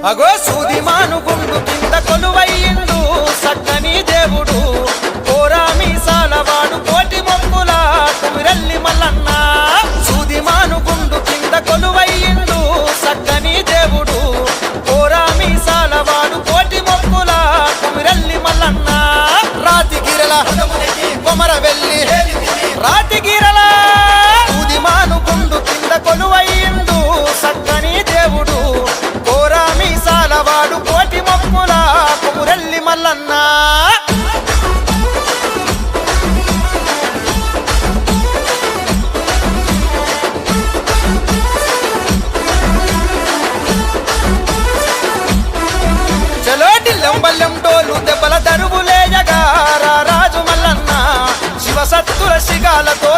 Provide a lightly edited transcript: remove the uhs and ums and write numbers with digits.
అగో సూదిమాను గుండు కింద కొలువయ్యిండు సక్కని దేవుడు కోరా మీసాలవాడు కోటి మొక్కుల కుమిరెల్లి మల్లన్న సూదిమాను గుండు కింద కొలువయ్యిండు సక్కని దేవుడు కోరా మీసాలవాడు కోటి మొక్కుల కుమిరెల్లి మల్లన్న రాతిగిరల కొమర వెళ్ళి రాతిగిరల సూదిమాను గుండు కింద కొలువయ్యిండు సక్కని దేవుడు కోరా మీసాలవాడు కోటి మొక్కుల కుమిరెల్లి మల్లన్న బల్లెం డోలు దెబ్బల దరువులేయగా రాజు మల్లన్న శివ సత్తుల శిగాలతో